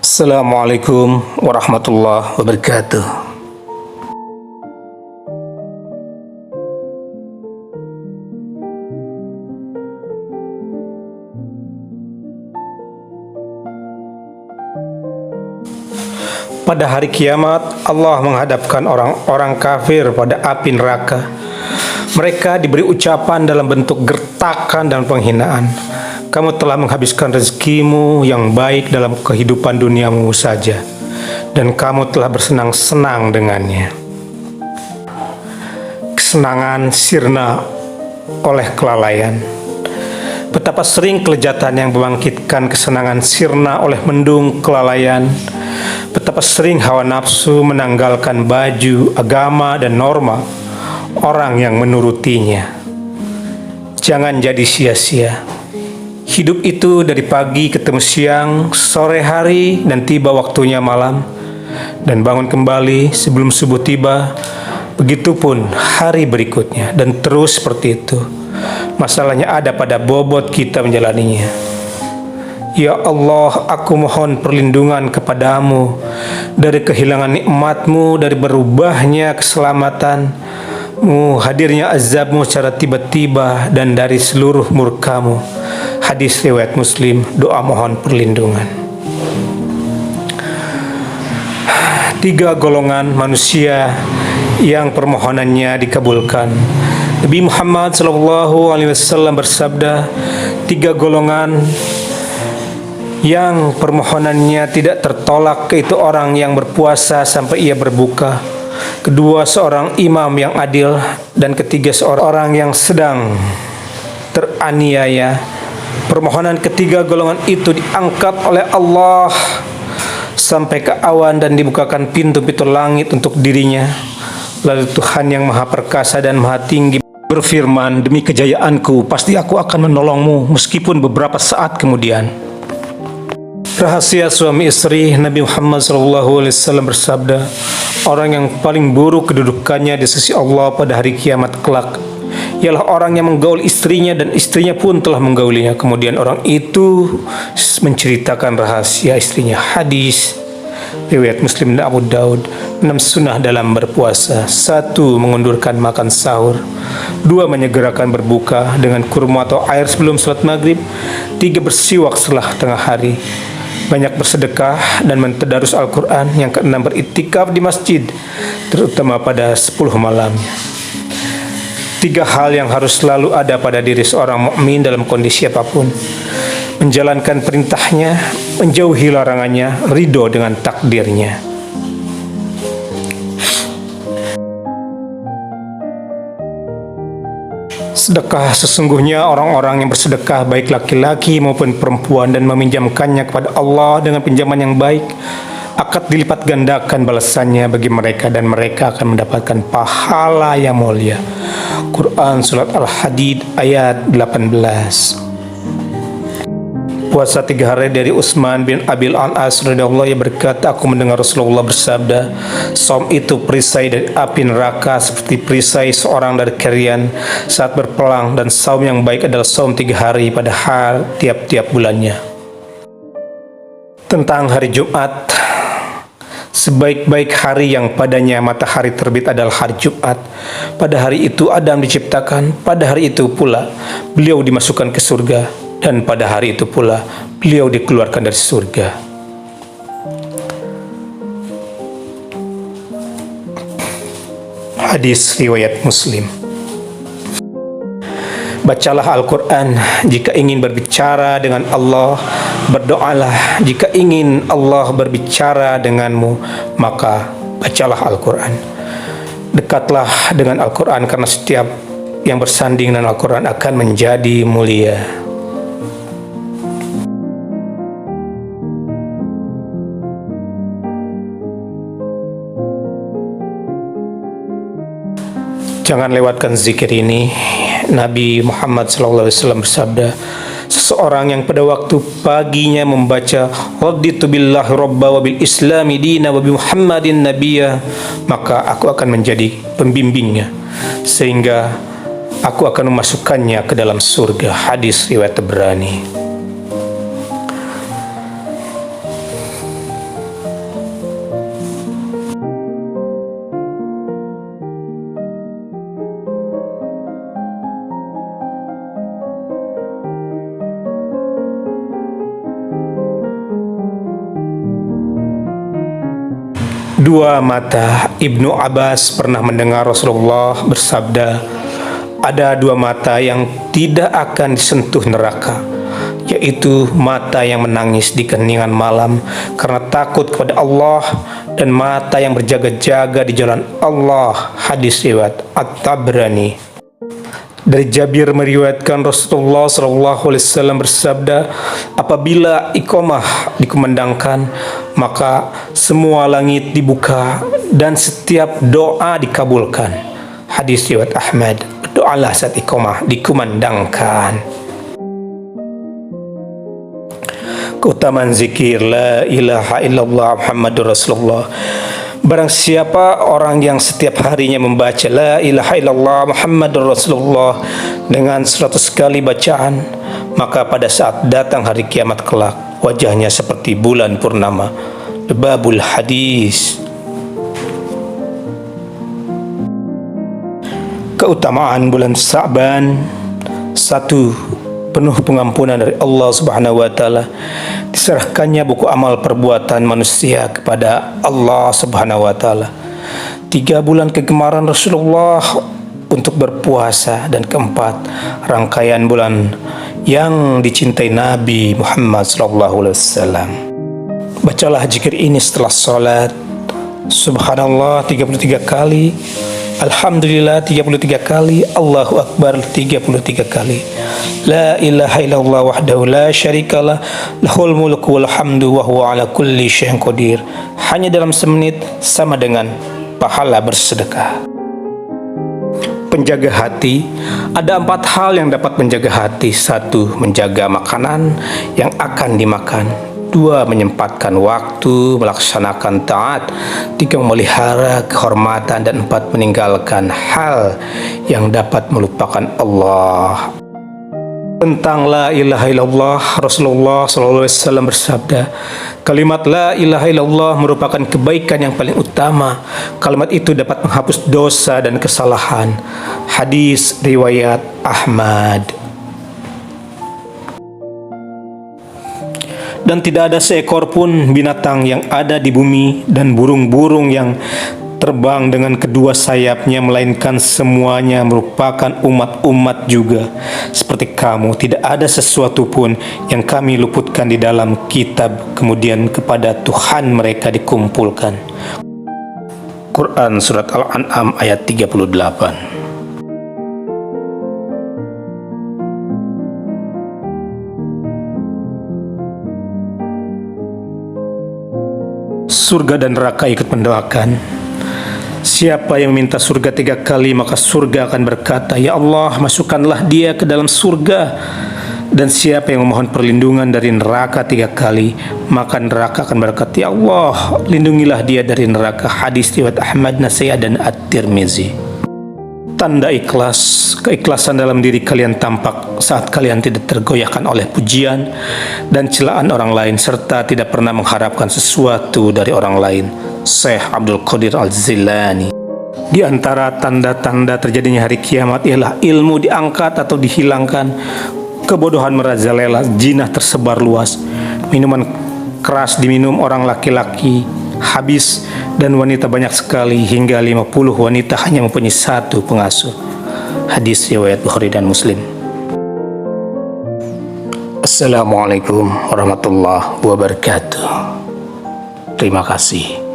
Assalamualaikum warahmatullahi wabarakatuh. Pada hari kiamat, Allah menghadapkan orang-orang kafir pada api neraka. Mereka diberi ucapan dalam bentuk gertakan dan penghinaan. Kamu telah menghabiskan rezekimu yang baik dalam kehidupan duniamu saja, dan kamu telah bersenang-senang dengannya. Kesenangan sirna oleh kelalaian. Betapa sering kelezatan yang membangkitkan kesenangan sirna oleh mendung kelalaian. Betapa sering hawa nafsu menanggalkan baju, agama, dan norma orang yang menurutinya. Jangan jadi sia-sia. Hidup itu dari pagi ketemu siang, sore hari, dan tiba waktunya malam, dan bangun kembali sebelum subuh tiba. Begitupun hari berikutnya, dan terus seperti itu. Masalahnya ada pada bobot kita menjalaninya. Ya Allah, aku mohon perlindungan kepadamu dari kehilangan nikmatmu, dari berubahnya keselamatanmu, hadirnya azabmu secara tiba-tiba, dan dari seluruh murkamu. Hadis riwayat Muslim, doa mohon perlindungan. 3 golongan manusia yang permohonannya dikabulkan. Nabi Muhammad SAW bersabda, 3 golongan yang permohonannya tidak tertolak, yaitu orang yang berpuasa sampai ia berbuka, kedua seorang imam yang adil, dan ketiga seorang yang sedang teraniaya. Permohonan ketiga golongan itu diangkat oleh Allah sampai ke awan dan dibukakan pintu-pintu langit untuk dirinya. Lalu Tuhan yang Maha Perkasa dan Maha Tinggi berfirman, demi kejayaanku pasti aku akan menolongmu meskipun beberapa saat kemudian. Rahasia suami istri. Nabi Muhammad SAW bersabda, orang yang paling buruk kedudukannya di sisi Allah pada hari kiamat kelak ialah orang yang menggaul istrinya dan istrinya pun telah menggaulinya. Kemudian orang itu menceritakan rahasia istrinya. Hadis riwayat Muslim dan Abu Daud. 6 sunnah dalam berpuasa. 1. Mengundurkan makan sahur. 2. Menyegerakan berbuka dengan kurma atau air sebelum salat maghrib. 3. Bersiwak setelah tengah hari. Banyak bersedekah dan mentadarus Al-Quran. Yang ke-6. Beriktikaf di masjid, terutama pada 10 malamnya. 3 hal yang harus selalu ada pada diri seorang mukmin dalam kondisi apapun: menjalankan perintahnya, menjauhi larangannya, ridho dengan takdirnya. Sedekah sesungguhnya orang-orang yang bersedekah, baik laki-laki maupun perempuan, dan meminjamkannya kepada Allah dengan pinjaman yang baik, akan dilipat gandakan balasannya bagi mereka, dan mereka akan mendapatkan pahala yang mulia. Quran Surat Al-Hadid ayat 18. Puasa 3 hari dari Utsman bin Abil Al-As radhiyallahu anhu berkata, aku mendengar Rasulullah bersabda, saum itu perisai dari api neraka seperti perisai seorang dari kerian saat berperang, dan saum yang baik adalah saum 3 hari pada tiap-tiap bulannya. Tentang hari Jumat, sebaik-baik hari yang padanya matahari terbit adalah hari Jumat. Pada hari itu Adam diciptakan, pada hari itu pula beliau dimasukkan ke surga, dan pada hari itu pula beliau dikeluarkan dari surga. Hadis riwayat Muslim. Bacalah Al-Quran jika ingin berbicara dengan Allah. Berdoalah jika ingin Allah berbicara denganmu, maka bacalah Al-Quran. Dekatlah dengan Al-Quran, karena setiap yang bersanding dengan Al-Quran akan menjadi mulia. Jangan lewatkan zikir ini. Nabi Muhammad SAW bersabda, seseorang yang pada waktu paginya membaca raditu billahi robba wa bil islami dina wa bi Muhammadin nabiyya, maka aku akan menjadi pembimbingnya sehingga aku akan memasukkannya ke dalam surga. Hadis riwayat Tabrani. dua mata. Ibnu Abbas pernah mendengar Rasulullah bersabda, ada dua mata yang tidak akan disentuh neraka, yaitu mata yang menangis di keheningan malam karena takut kepada Allah, dan mata yang berjaga-jaga di jalan Allah. Hadis riwayat At-Tabrani. Dari Jabir meriwayatkan Rasulullah SAW bersabda, apabila iqamah dikumandangkan, maka semua langit dibuka dan setiap doa dikabulkan. Hadis riwayat Ahmad. Doalah saat iqamah dikumandangkan. Keutamaan zikir la ilaha illallah Muhammadur Rasulullah. Barang siapa orang yang setiap harinya membaca la ilaha illallah Muhammadur Rasulullah dengan 100 kali bacaan, maka pada saat datang hari kiamat kelak, wajahnya seperti bulan purnama. Babul hadis. Keutamaan bulan Sa'ban. 1. Penuh pengampunan dari Allah Subhanahu wa taala. Diserahkannya buku amal perbuatan manusia kepada Allah Subhanahu wa taala. 3 bulan kegemaran Rasulullah untuk berpuasa. Dan 4, rangkaian bulan yang dicintai Nabi Muhammad SAW. Bacalah zikir ini setelah salat. Subhanallah 33 kali, Alhamdulillah 33 kali, Allahu Akbar 33 kali. La ilaha illallah wahdahu la syarikalah, lahul mulku wal hamdu wa huwa ala kulli syai'in qadir. Hanya dalam semenit sama dengan pahala bersedekah. Penjaga hati. Ada 4 hal yang dapat menjaga hati. 1. Menjaga makanan yang akan dimakan. 2. Menyempatkan waktu melaksanakan taat. 3. Memelihara kehormatan. Dan 4. Meninggalkan hal yang dapat melupakan Allah. Tentang la ilaha illallah, Rasulullah SAW bersabda, kalimat la ilaha illallah merupakan kebaikan yang paling utama. Kalimat itu dapat menghapus dosa dan kesalahan. Hadis riwayat Ahmad. Dan tidak ada seekor pun binatang yang ada di bumi dan burung-burung yang terbang dengan kedua sayapnya, melainkan semuanya merupakan umat-umat juga. Seperti kamu, tidak ada sesuatu pun yang kami luputkan di dalam kitab, kemudian kepada Tuhan mereka dikumpulkan. Quran Surat Al-An'am ayat 38. Surga dan neraka ikut mendoakan. Siapa yang meminta surga 3 kali, maka surga akan berkata, ya Allah, masukkanlah dia ke dalam surga. Dan siapa yang memohon perlindungan dari neraka 3 kali, maka neraka akan berkata, ya Allah, lindungilah dia dari neraka. Hadis riwayat Ahmad, Nasai dan At-Tirmizi. Tanda ikhlas. Keikhlasan dalam diri kalian tampak saat kalian tidak tergoyahkan oleh pujian dan celaan orang lain, serta tidak pernah mengharapkan sesuatu dari orang lain. Syekh Abdul Qadir Al-Jilani. Di antara tanda-tanda terjadinya hari kiamat ialah ilmu diangkat atau dihilangkan, kebodohan merajalela, jinah tersebar luas, minuman keras diminum orang laki-laki habis, dan wanita banyak sekali, hingga 50 wanita hanya mempunyai 1 pengasuh. Hadis riwayat Bukhari dan Muslim. Assalamualaikum warahmatullahi wabarakatuh. Terima kasih.